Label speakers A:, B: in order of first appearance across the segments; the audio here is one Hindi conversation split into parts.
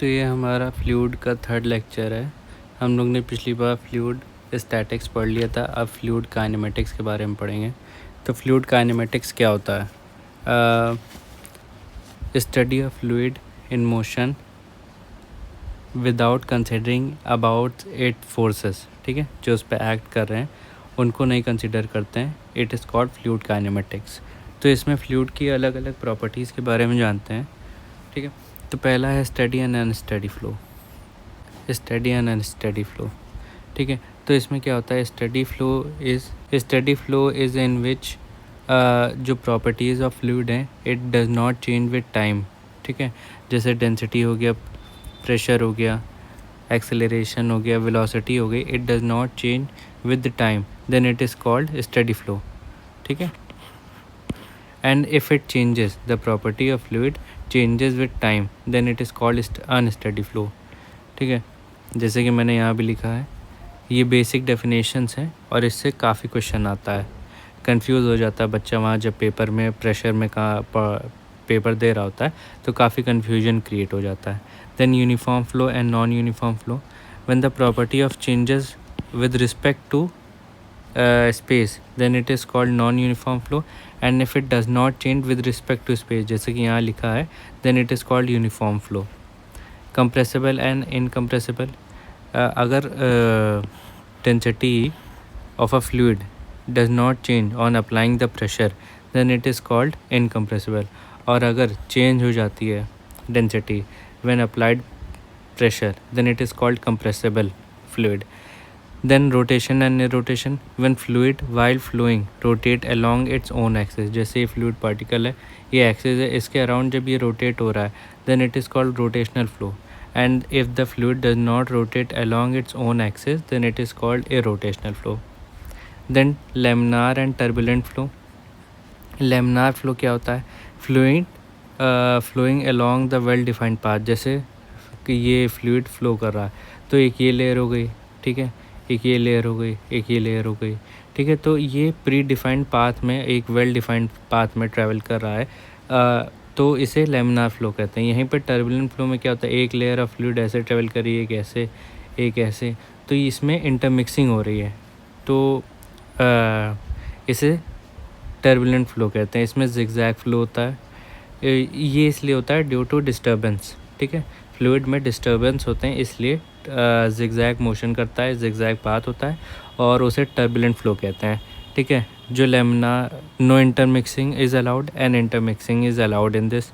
A: तो ये हमारा फ्लूइड का थर्ड लेक्चर है। हम लोग ने पिछली बार फ्लूइड स्टैटिक्स पढ़ लिया था, अब फ्लूइड काइनेमेटिक्स के बारे में पढ़ेंगे। तो फ्लूइड काइनेमेटिक्स क्या होता है? Study of fluid in motion without considering about it forces. ठीक है, जो उस पर एक्ट कर रहे हैं उनको नहीं कंसिडर करते हैं। It is called fluid kinematics. तो इसमें फ्लूइड की अलग अलग प्रॉपर्टीज़ के बारे में जानते हैं। ठीक है, तो पहला है steady and unsteady flow. Steady and unsteady flow, ठीक है। तो इसमें क्या होता है? स्टेडी फ्लो इज़ इन विच जो प्रॉपर्टीज़ ऑफ फ्लूइड हैं it does not change with time. ठीक है, जैसे डेंसिटी हो गया, प्रेशर हो गया, एक्सेलरेशन हो गया, वेलोसिटी हो गई, it does not change with time, then it is called steady flow. ठीक है, and if it changes, the property of fluid changes with time, then it is called unsteady flow। ठीक है, जैसे कि मैंने यहाँ भी लिखा है, ये बेसिक डेफिनेशंस हैं और इससे काफ़ी क्वेश्चन आता है। कंफ्यूज हो जाता है बच्चा वहाँ जब पेपर में प्रेशर में पेपर दे रहा होता है, तो काफ़ी कन्फ्यूजन क्रिएट हो जाता है। Then uniform flow and non uniform flow, when the property of changes with respect to space, then it is called non-uniform flow, and if it does not change with respect to space, जैसे कि यहाँ लिखा है, then it is called uniform flow। compressible and incompressible, अगर density of a fluid does not change on applying the pressure, then it is called incompressible। और अगर change हो जाती है density when applied pressure, then it is called compressible fluid। Then rotation and rotation, when fluid while flowing rotate along its own axis, जैसे ये fluid particle है, ये axis है, इसके around जब ये rotate हो रहा है, then it is called rotational flow। and if the fluid does not rotate along its own axis, then it is called irrotational flow। then laminar and turbulent flow। laminar flow क्या होता है? flowing along the well defined path, जैसे कि ये fluid flow कर रहा है, तो एक ये layer हो गई, ठीक है, एक ये लेयर हो गई, एक ये लेयर हो गई, ठीक है। तो ये प्री डिफाइंड पाथ में, एक वेल डिफाइंड पाथ में ट्रैवल कर रहा है, तो इसे लेमिनार फ्लो कहते हैं। यहीं पर टर्बुलेंट फ्लो में क्या होता है? एक लेयर ऑफ फ्लूइड ऐसे ट्रैवल कर रही है, एक ऐसे, तो इसमें इंटरमिक्सिंग हो रही है, तो इसे टर्बुलेंट फ्लो कहते हैं। इसमें जिगजैग फ्लो होता है, ये इसलिए होता है ड्यू टू डिस्टर्बेंस। ठीक है, फ्लूइड में डिस्टर्बेंस होते हैं, इसलिए जिगजैग मोशन करता है, जिगजैग पाथ होता है, और उसे टर्बुलेंट फ्लो कहते हैं। ठीक है, जो laminar, no intermixing is allowed and intermixing is allowed in this.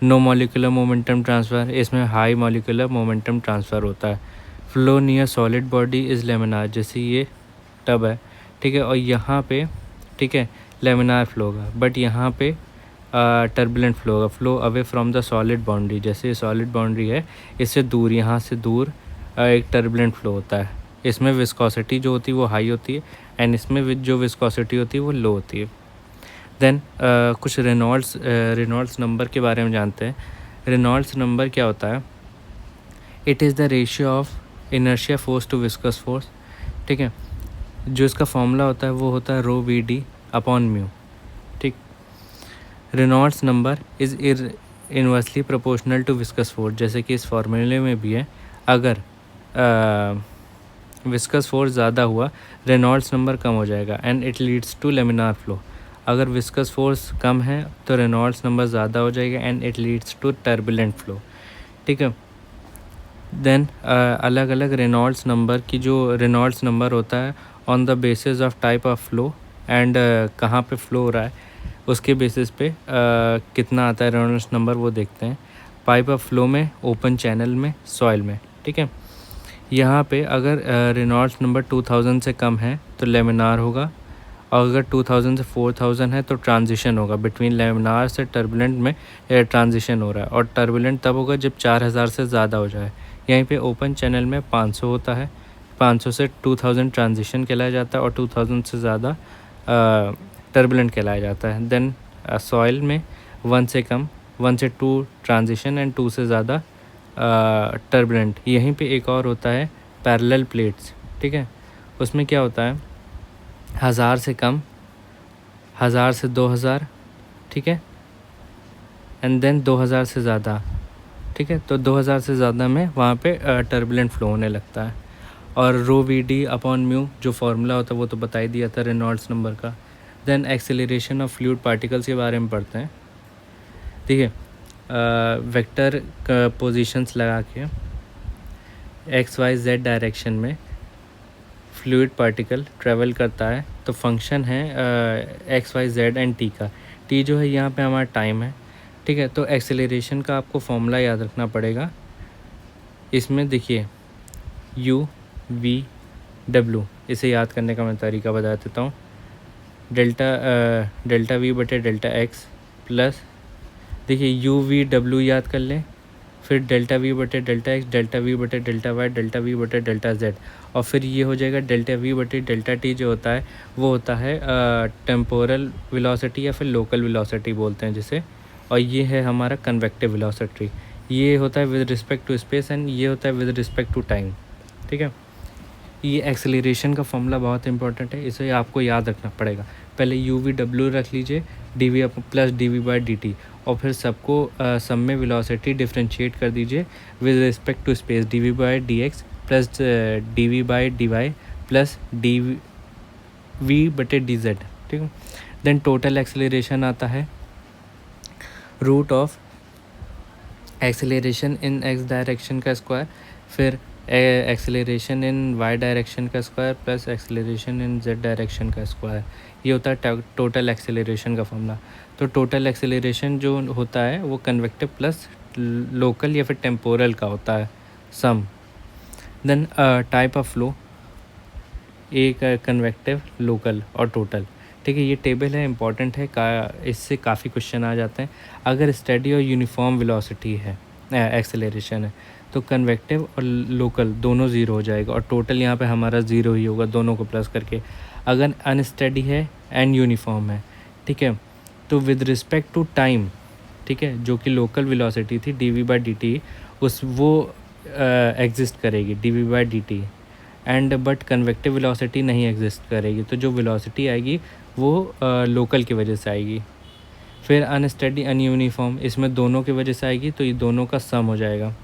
A: No molecular momentum transfer, इसमें हाई मॉलिक्यूलर मोमेंटम ट्रांसफ़र होता है। Flow near solid body is laminar, जैसे ये टब है, ठीक है, और यहाँ पे, ठीक है, लेमिनार फ्लो होगा, बट यहाँ पे टर्बुलेंट फ्लो होगा। Flow away from the solid boundary, जैसे सॉलिड बाउंड्री है, इससे दूर, यहाँ से दूर एक टर्बुलेंट फ्लो होता है। इसमें विस्कोसिटी जो होती है वो हाई होती है, एंड इसमें जो विस्कोसिटी होती है वो लो होती है। देन कुछ रेनॉल्ड्स नंबर के बारे में जानते हैं। रेनॉल्ड्स नंबर क्या होता है? It is the ratio of inertia force to viscous force. ठीक है, जो इसका फॉर्मूला होता है वो होता है rho V D upon mu. ठीक, Reynolds number is inversely proportional to viscous force, जैसे कि इस फार्मूले में भी है। अगर विस्कस फोर्स ज़्यादा हुआ, रेनॉल्ड्स नंबर कम हो जाएगा, and it leads to laminar flow. अगर विस्कस फोर्स कम है तो रेनॉल्ड्स नंबर ज़्यादा हो जाएगा, and it leads to turbulent flow. ठीक है, देन अलग अलग रेनॉल्ड्स नंबर की, जो रेनॉल्ड्स नंबर होता है on the basis of type of flow and कहाँ पे फ्लो हो रहा है, उसके बेसिस पे कितना आता है रेनॉल्ड्स नंबर, वो देखते हैं। पाइप ऑफ फ्लो में, ओपन चैनल में, सॉइल में। ठीक है, यहाँ पे अगर रेनॉल्ड्स नंबर 2000 से कम है तो लेमिनार होगा, और अगर 2000 से 4000 है तो ट्रांजिशन होगा। बिटवीन लेमिनार से टर्बुलेंट में ट्रांजिशन हो रहा है, और टर्बुलेंट तब होगा जब 4000 से ज़्यादा हो जाए। यहीं पे ओपन चैनल में 500 होता है, 500 से 2000 ट्रांजिशन कहलाया जाता है, और 2000 से ज़्यादा टर्बुलेंट कहलाया जाता है। देन सॉइल में 1 से कम, 1 से 2 ट्रांजिशन, एंड 2 से ज़्यादा टर्बुलेंट। यहीं पे एक और होता है पैरेलल प्लेट्स। ठीक है, उसमें क्या होता है? 1000 से कम, 1000 से 2000, ठीक है, एंड देन 2000 से ज़्यादा, ठीक है। तो 2000 से ज़्यादा में वहाँ पे टर्बुलेंट फ्लो होने लगता है। और rho V D upon mu जो फार्मूला होता है वो तो बता ही दिया था रेनॉल्ड्स नंबर का। Then acceleration of fluid particles के बारे में पढ़ते हैं। ठीक है, वेक्टर पोजीशंस लगा के एक्स वाई जेड डायरेक्शन में फ्लूइड पार्टिकल ट्रेवल करता है। तो फंक्शन है X Y Z and T का। टी जो है यहाँ पे हमारा टाइम है। ठीक है, तो एक्सेलरेशन का आपको फॉर्मूला याद रखना पड़ेगा। इसमें देखिए यू वी डब्ल्यू, इसे याद करने का मैं तरीका बता देता हूँ। डेल्टा वी बटे डेल्टा एक्स प्लस, देखिए यू वी डब्ल्यू याद कर लें, फिर डेल्टा वी बटे डेल्टा एक्स, डेल्टा वी बटे डेल्टा वाई, डेल्टा वी बटे डेल्टा जेड, और फिर ये हो जाएगा डेल्टा वी बटे डेल्टा टी जो होता है वो होता है टेम्पोरल वेलोसिटी या फिर लोकल वेलोसिटी बोलते हैं जिसे। और ये है हमारा कन्वेक्टिव वेलोसिटी। ये होता है with respect to space and ये होता है विद रिस्पेक्ट टू टाइम। ठीक है, ये एक्सेलरेशन का फॉर्मूला बहुत इंपॉर्टेंट है, इसे आपको याद रखना पड़ेगा। पहले यू वी डब्ल्यू रख लीजिए, D V plus D V by D T, और फिर सबको सब में वेलोसिटी डिफ्रेंशिएट कर दीजिए with respect to space, D V by D X plus D V by D Y plus D V बटे डी जेड। ठीक है, देन टोटल एक्सेलरेशन आता है root of acceleration in X direction का स्क्वायर, फिर एक्सेलरेशन इन वाई डायरेक्शन का square plus acceleration in Z direction का स्क्वायर। ये होता है टोटल एक्सेलरेशन का फॉर्मूला। तो टोटल एक्सेलरेशन जो होता है वो कन्वेक्टिव प्लस लोकल या फिर टेम्पोरल का होता है सम। देन टाइप ऑफ फ्लो, एक कन्वेक्टिव, लोकल और टोटल। ठीक है, ये टेबल है, इंपॉर्टेंट है, इससे काफ़ी क्वेश्चन आ जाते हैं। अगर स्टेडी और यूनिफॉर्म वेलोसिटी है एक्सेलरेशन है तो कन्वेक्टिव और लोकल दोनों ज़ीरो हो जाएगा और टोटल यहाँ पे हमारा ज़ीरो ही होगा दोनों को प्लस करके। अगर अनस्टेडी है एंड यूनिफॉर्म है, ठीक है, तो विद रिस्पेक्ट टू टाइम, ठीक है, जो कि लोकल वेलोसिटी थी D V by D T वो एग्जिस्ट करेगी D V by D T, and but convective velocity नहीं एग्जिस्ट करेगी। तो जो वेलोसिटी आएगी वो लोकल की वजह से आएगी। फिर अनस्टेडी अनयूनिफॉर्म, इसमें दोनों की वजह से आएगी, तो ये दोनों का सम हो जाएगा।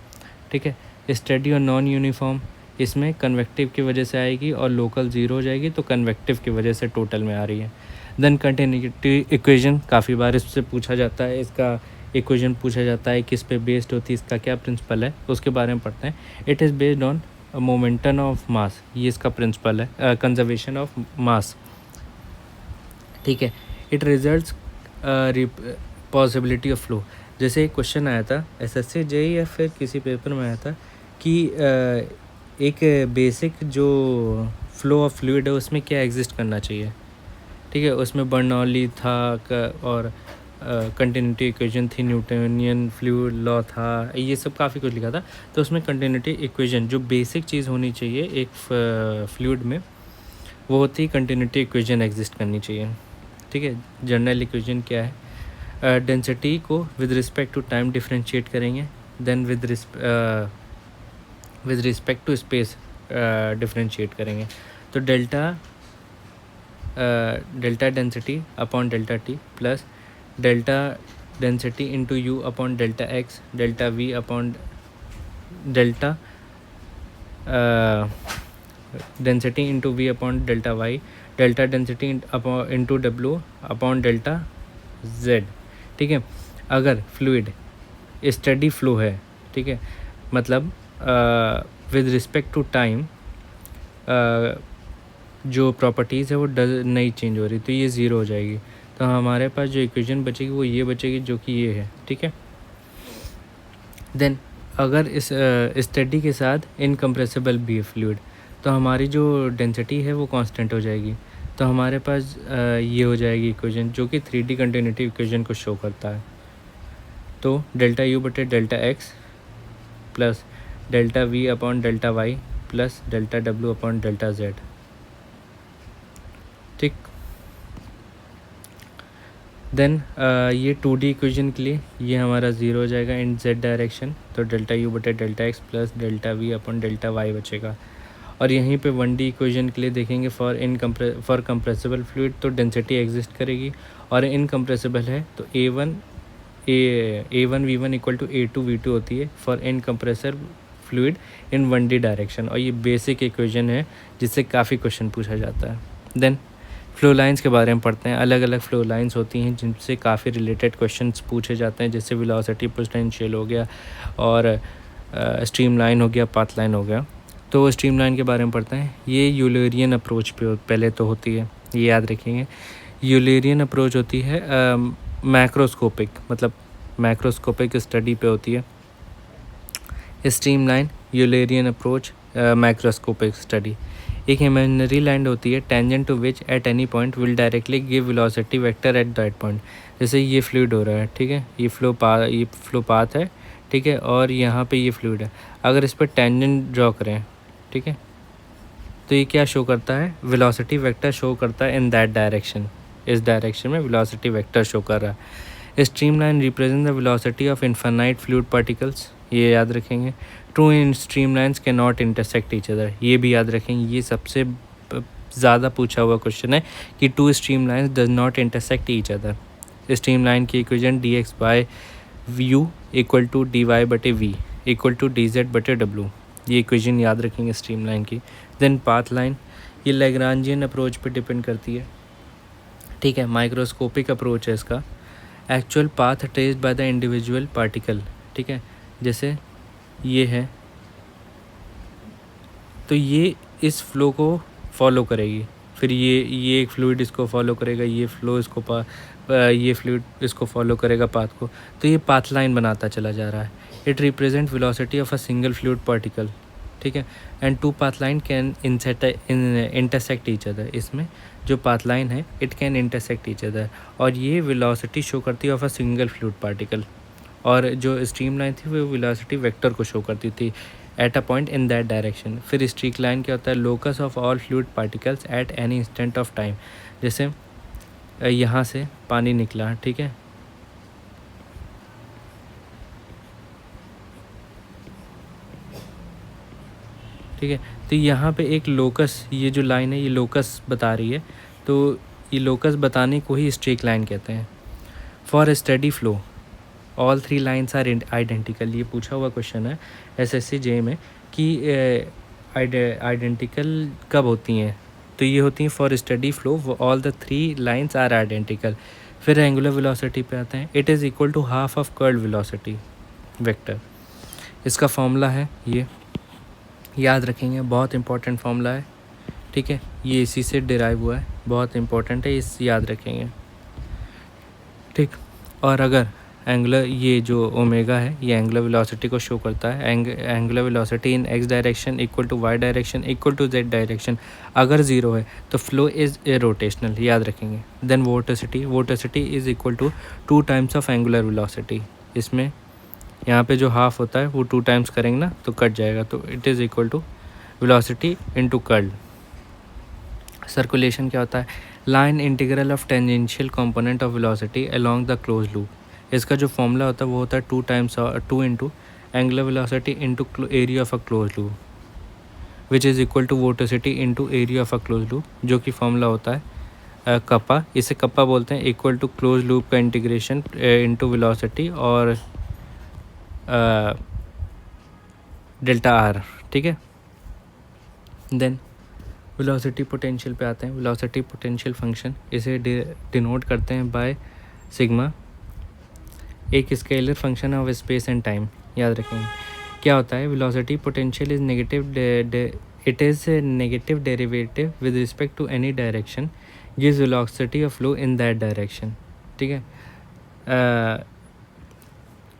A: ठीक है, स्टेडी और नॉन यूनिफॉर्म, इसमें कन्वेक्टिव की वजह से आएगी और लोकल ज़ीरो हो जाएगी, तो कन्वेक्टिव की वजह से टोटल में आ रही है। देन कंटिन्यूटी इक्वेशन, काफ़ी बार इससे पूछा जाता है, इसका इक्वेशन पूछा जाता है किस पे बेस्ड होती है, इसका क्या प्रिंसिपल है, उसके बारे में पढ़ते हैं। It is based on momentum of mass, ये इसका प्रिंसिपल है, कंजर्वेशन ऑफ मास। ठीक है, it results possibility of flow. जैसे एक क्वेश्चन आया था एसएससी जेईई या फिर किसी पेपर में आया था कि एक बेसिक जो फ्लो ऑफ फ्लूइड है उसमें क्या एग्जिस्ट करना चाहिए। ठीक है, उसमें बर्नौली था और कंटिन्यूटी इक्वेशन थी, न्यूटनियन फ्लूइड लॉ था, ये सब काफ़ी कुछ लिखा था। तो उसमें कंटिन्यूटी इक्वेशन जो बेसिक चीज़ होनी चाहिए एक फ्लूइड में वो होती है कंटिन्यूटी इक्वेशन एग्जिस्ट करनी चाहिए। ठीक है, जनरल इक्वेशन क्या है, डेंसिटी को with respect to time differentiate करेंगे, then with respect to space differentiate करेंगे। तो delta density upon delta T plus delta density into U upon delta X, delta V upon delta density into V upon delta Y, delta density into W upon delta Z. ठीक है, अगर फ्लूइड स्टेडी फ्लो है, ठीक है, मतलब विद रिस्पेक्ट टू टाइम जो प्रॉपर्टीज़ है वो नहीं चेंज हो रही, तो ये ज़ीरो हो जाएगी। तो हमारे पास जो इक्वेशन बचेगी वो ये बचेगी जो कि ये है। ठीक है, देन अगर इस स्टेडी के साथ इनकम्प्रेसिबल भी है फ्लूइड, तो हमारी जो डेंसिटी है वो कांस्टेंट हो जाएगी। तो हमारे पास ये हो जाएगी इक्वेशन जो कि 3D कंटिन्यूटी इक्वेशन को शो करता है। तो डेल्टा यू बटे delta X plus delta V upon delta Y plus delta W upon delta Z. ठीक, देन ये 2D इक्वेशन के लिए ये हमारा ज़ीरो हो जाएगा इन जेड डायरेक्शन, तो डेल्टा यू बटे delta X plus delta V upon delta Y बचेगा। और यहीं पे 1D इक्वेशन के लिए देखेंगे फॉर कंप्रेसिबल फ्लूइड, तो डेंसिटी एग्जिस्ट करेगी, और इनकम्प्रेसिबल है तो A1 A1 V1 equal to A2 V2 होती है for in compressor fluid in 1D direction, और ये बेसिक इक्वेशन है जिससे काफ़ी क्वेश्चन पूछा जाता है। देन फ्लो लाइंस के बारे में पढ़ते हैं। अलग अलग फ्लो लाइंस होती हैं जिनसे काफ़ी रिलेटेड क्वेश्चंस पूछे जाते हैं, जैसे वेलोसिटी पोटेंशियल हो गया और स्ट्रीम लाइन हो गया, पाथ लाइन हो गया। तो स्ट्रीम लाइन के बारे में पढ़ते हैं। ये यूलेरियन अप्रोच पे पहले तो होती है, ये याद रखेंगे। यूलेरियन अप्रोच होती है मैक्रोस्कोपिक, मतलब मैक्रोस्कोपिक स्टडी पे होती है। Stream line, Eulerian approach, macroscopic study. एक इमेजिनरी लाइन होती है tangent to which at any point will directly give velocity vector at that point. जैसे ये फ्लूइड हो रहा है, ठीक है, ये फ्लो पाथ है, ठीक है, और यहाँ पे ये फ्लूइड है। अगर इस पर टेंजेंट ड्रॉ करें, ठीक है, तो ये क्या शो करता है, वेलोसिटी वेक्टर शो करता है इन दैट डायरेक्शन। इस डायरेक्शन में वेलोसिटी वेक्टर शो कर रहा है। Stream line represent the velocity of infinite fluid particles, ये याद रखेंगे। Two in stream lines can not intersect each other, ये भी याद रखेंगे। ये सबसे ज़्यादा पूछा हुआ क्वेश्चन है कि two stream lines does not intersect each other. Stream line की equation dx/u equal to dy/v equal to dz/w, ये इक्वेशन याद रखेंगे स्ट्रीम लाइन की। देन पाथ लाइन, ये लैग्रांजियन अप्रोच पे डिपेंड करती है, ठीक है, माइक्रोस्कोपिक अप्रोच है इसका। Actual path traced by the individual particle, ठीक है, जैसे ये है, तो ये इस फ्लो को फॉलो करेगी, फिर ये एक फ्लूइड इसको फॉलो करेगा, ये फ्लो इसको ये फ्लूइड इसको फॉलो करेगा पाथ को, तो ये पाथ लाइन बनाता चला जा रहा है। It represent velocity of a single fluid particle, ठीक है, and two path line can intersect each other. इसमें जो पाथ लाइन है it can intersect each other, और ये वेलोसिटी शो करती है of a single fluid particle, और जो स्ट्रीम लाइन थी वो वेलोसिटी वेक्टर को शो करती थी at a point in that direction. फिर स्ट्रीक लाइन क्या होता है, locus of all fluid particles at any instant of time. जैसे यहाँ से पानी निकला, ठीक है, ठीक है, तो यहाँ पे एक लोकस, ये जो लाइन है ये लोकस बता रही है, तो ये लोकस बताने को ही स्ट्रीक लाइन कहते हैं। For steady flow all three lines are identical, ये पूछा हुआ क्वेश्चन है SSC JEE में कि आइडेंटिकल कब होती हैं, तो ये होती हैं for steady flow all the three lines are identical. फिर एंगुलर वेलोसिटी पे आते हैं, it is equal to half of curl velocity vector. इसका फॉर्मूला है, ये याद रखेंगे, बहुत इंपॉर्टेंट फॉर्मूला है, ठीक है, ये इसी से डिराइव हुआ है, बहुत इंपॉर्टेंट है, इस याद रखेंगे, ठीक। और अगर एंगुलर, ये जो ओमेगा है ये एंगुलर वेलोसिटी को शो करता है। Angular velocity in x direction equal to y direction equal to z direction, अगर ज़ीरो है तो फ्लो इज़ रोटेशनल, याद रखेंगे। Then vorticity is equal to 2 times of angular velocity. इसमें यहाँ पे जो हाफ होता है वो 2 टाइम्स करेंगे ना तो कट जाएगा, तो it is equal to velocity into curl. Circulation क्या होता है, line integral of tangential component of velocity along the close loop. इसका जो फॉर्मूला होता है वो होता है 2 into angular velocity into area of a close loop, which is equal to vorticity into area of a close loop, जो कि फॉर्मूला होता है कप्पा, इसे कप्पा बोलते हैं, इक्वल टू क्लोज लूप का इंटीग्रेशन इंटू वेलोसिटी और डेल्टा आर, ठीक है। देन वेलोसिटी पोटेंशियल पे आते हैं। वेलोसिटी पोटेंशियल फंक्शन, इसे डिनोट करते हैं बाय सिग्मा, एक scalar function of space and time, याद रखेंगे। क्या होता है, velocity potential is negative, it is negative derivative with respect to any direction, gives velocity of flow in that direction, ठीक है।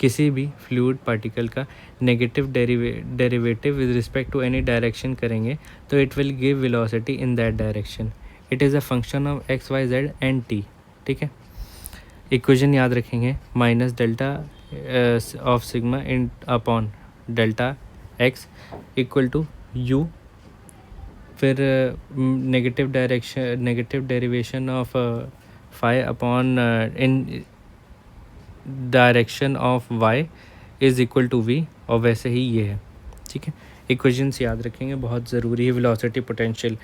A: किसी भी फ्लूइड पार्टिकल का negative derivative with respect to any direction करेंगे तो it will give velocity in that direction. It is a function of x, y, z and t, ठीक है। इक्वेशन याद रखेंगे, minus delta of sigma in upon delta x equal to u, फिर negative derivation of phi upon in direction of y is equal to v, और वैसे ही ये है, ठीक है। इक्वेशंस याद रखेंगे, बहुत ज़रूरी है। वेलोसिटी पोटेंशियल,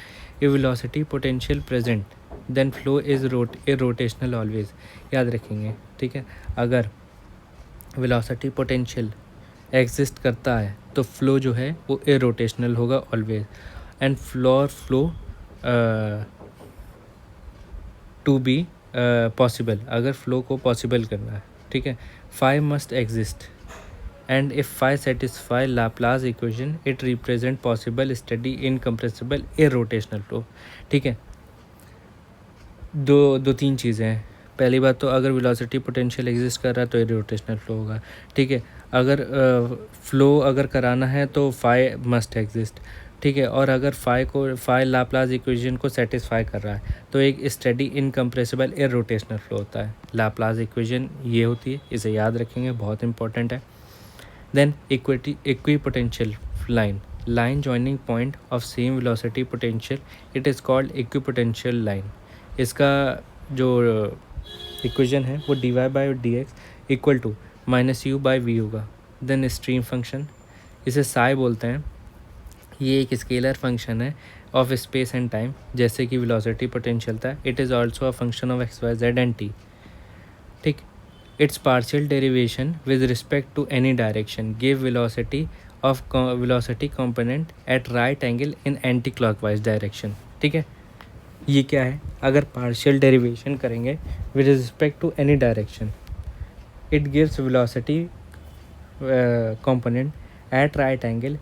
A: ये velocity potential present then flow is rotational always, याद रखेंगे, ठीक है। अगर वेलोसिटी पोटेंशियल एग्जिस्ट करता है तो फ्लो जो है वो इरोटेशनल होगा always, and flow to be possible, अगर फ्लो को पॉसिबल करना है, ठीक है, phi must exist, and if phi satisfy Laplace equation it represent possible steady incompressible irrotational flow. ठीक है, दो तीन चीज़ें हैं। पहली बात तो अगर वेलोसिटी पोटेंशियल एग्जिस्ट कर रहा है तो इरोटेशनल फ्लो होगा। ठीक है, अगर फ्लो अगर कराना है तो फाई मस्ट एग्जिस्ट। ठीक है, और अगर फाई लाप्लास इक्वेशन को सेटिस्फाई कर रहा है तो एक स्टेडी इनकम्प्रेसिबल इरोटेशनल फ्लो होता है। लाप्लास इक्वेशन ये होती है, इसे याद रखेंगे, बहुत इंपॉर्टेंट है। Then equipotential line joining point of same velocity potential, it is called equipotential line। इसका जो इक्वेशन है वो dy/dx इक्वल टू -u/v होगा। देन स्ट्रीम फंक्शन, इसे साई बोलते हैं, ये एक स्केलर फंक्शन है ऑफ स्पेस एंड टाइम, जैसे कि वेलोसिटी पोटेंशियल था। It is also a function of x, y, z and t। ठीक, its partial derivation with respect to any direction give velocity component at right angle in anti-clockwise direction। ठीक है, ये क्या है, अगर पार्शियल डेरिवेशन करेंगे with respect to any direction, it gives velocity component at right angle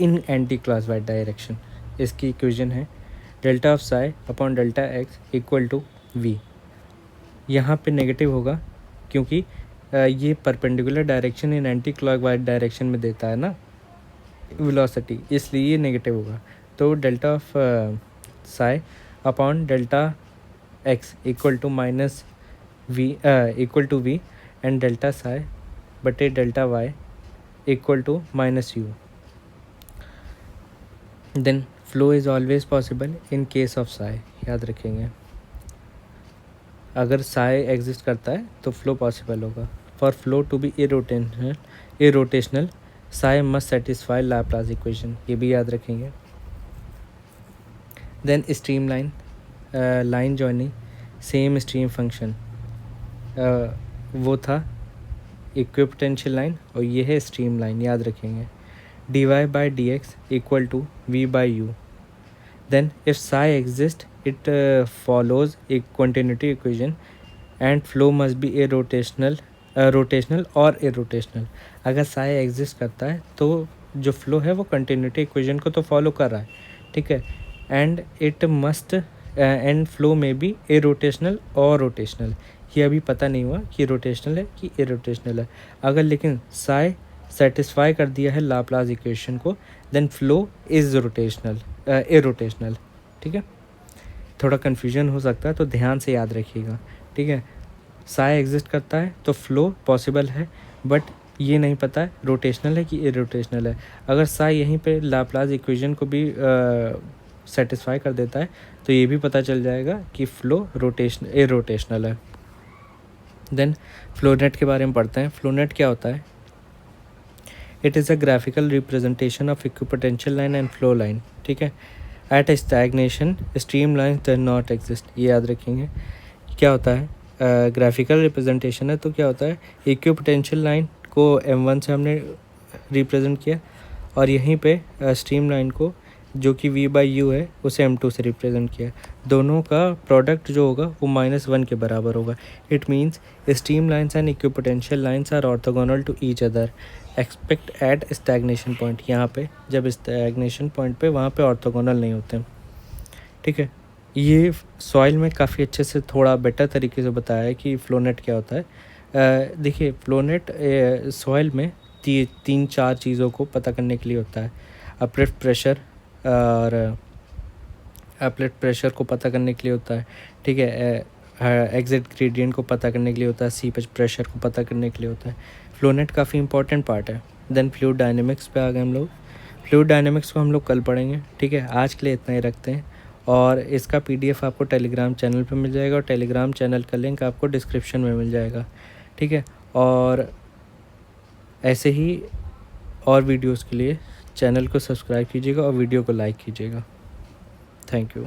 A: in anti clockwise direction. इसकी इक्वेशन है delta of psi upon delta x equal to v. यहाँ पे नेगेटिव होगा क्योंकि ये perpendicular direction in anti clockwise direction में देता है ना वेलोसिटी, इसलिए ये नेगेटिव होगा। तो delta of psi upon delta x equal to V and delta psi बटे delta Y equal to -u। Then flow is always possible in case of psi, याद रखेंगे, अगर साई एग्जिस्ट करता है तो फ्लो पॉसिबल होगा। For flow to be irrotational psi must satisfy Laplace equation, ये भी याद रखेंगे। Then stream line joining same stream function, वो था इक्विपोटेंशियल लाइन और ये है स्ट्रीम लाइन, याद रखेंगे। dy/dx equal to v/u। Then if psi exist it follows a continuity equation and flow must be rotational और इरोटेशनल। अगर साई एग्जिस्ट करता है तो जो फ्लो है वो कंटिन्यूटी इक्वेशन को तो फॉलो कर रहा है, ठीक है, एंड फ्लो में भी इरोटेशनल और रोटेशनल। ये अभी पता नहीं हुआ कि रोटेशनल है कि इरोटेशनल है। अगर लेकिन साई सेटिस्फाई कर दिया है लाप्लास इक्वेशन को, देन फ्लो इज़ इरोटेशनल। ठीक है, थोड़ा कन्फ्यूजन हो सकता है तो ध्यान से याद रखिएगा। ठीक है, साई एग्जिस्ट करता है तो फ्लो पॉसिबल है, बट ये नहीं पता है रोटेशनल है कि इरोटेशनल है। अगर साई यहीं पे लाप्लास इक्वेशन को भी सेटिस्फाई कर देता है तो ये भी पता चल जाएगा कि फ्लो इरोटेशनल है। देन फ्लोनेट के बारे में पढ़ते हैं। फ्लोनेट क्या होता है? It is a graphical representation of equipotential line and flow line. ठीक है, at stagnation stream line does not exist, ये याद रखेंगे। क्या होता है? ग्राफिकल रिप्रेजेंटेशन है तो क्या होता है, इक्विपोटेंशियल लाइन को m1 से हमने रिप्रेजेंट किया और यहीं पे स्ट्रीम लाइन को जो कि v/u है उसे m2 से रिप्रेजेंट किया। दोनों का प्रोडक्ट जो होगा वो -1 के बराबर होगा। It means stream lines and equipotential lines are orthogonal to each other expect at stagnation point. यहाँ पे जब स्टैग्नेशन पॉइंट पे वहाँ पे ऑर्थोगोनल नहीं होते। ठीक है, ये सॉइल में काफ़ी अच्छे से थोड़ा बेटर तरीके से बताया है कि फ्लोनेट क्या होता है। देखिए, फ्लोनेट सॉइल में 3-4 चीज़ों को पता करने के लिए होता है। अपलिफ्ट प्रेशर और अपलिफ्ट प्रेशर को पता करने के लिए होता है। ठीक है, एग्जिट ग्रेडियंट को पता करने के लिए होता है, सीपेज प्रेशर को पता करने के लिए होता है। फ्लोनेट काफ़ी इंपॉर्टेंट पार्ट है। देन फ्लूइड डायनेमिक्स पे आ गए हम लोग। फ्लूइड डायनेमिक्स को हम लोग कल पढ़ेंगे। ठीक है, आज के लिए इतना ही रखते हैं और इसका PDF आपको टेलीग्राम चैनल पे मिल जाएगा और टेलीग्राम चैनल का लिंक आपको डिस्क्रिप्शन में मिल जाएगा। ठीक है, और ऐसे ही और वीडियोस के लिए चैनल को सब्सक्राइब कीजिएगा और वीडियो को लाइक कीजिएगा। Thank you.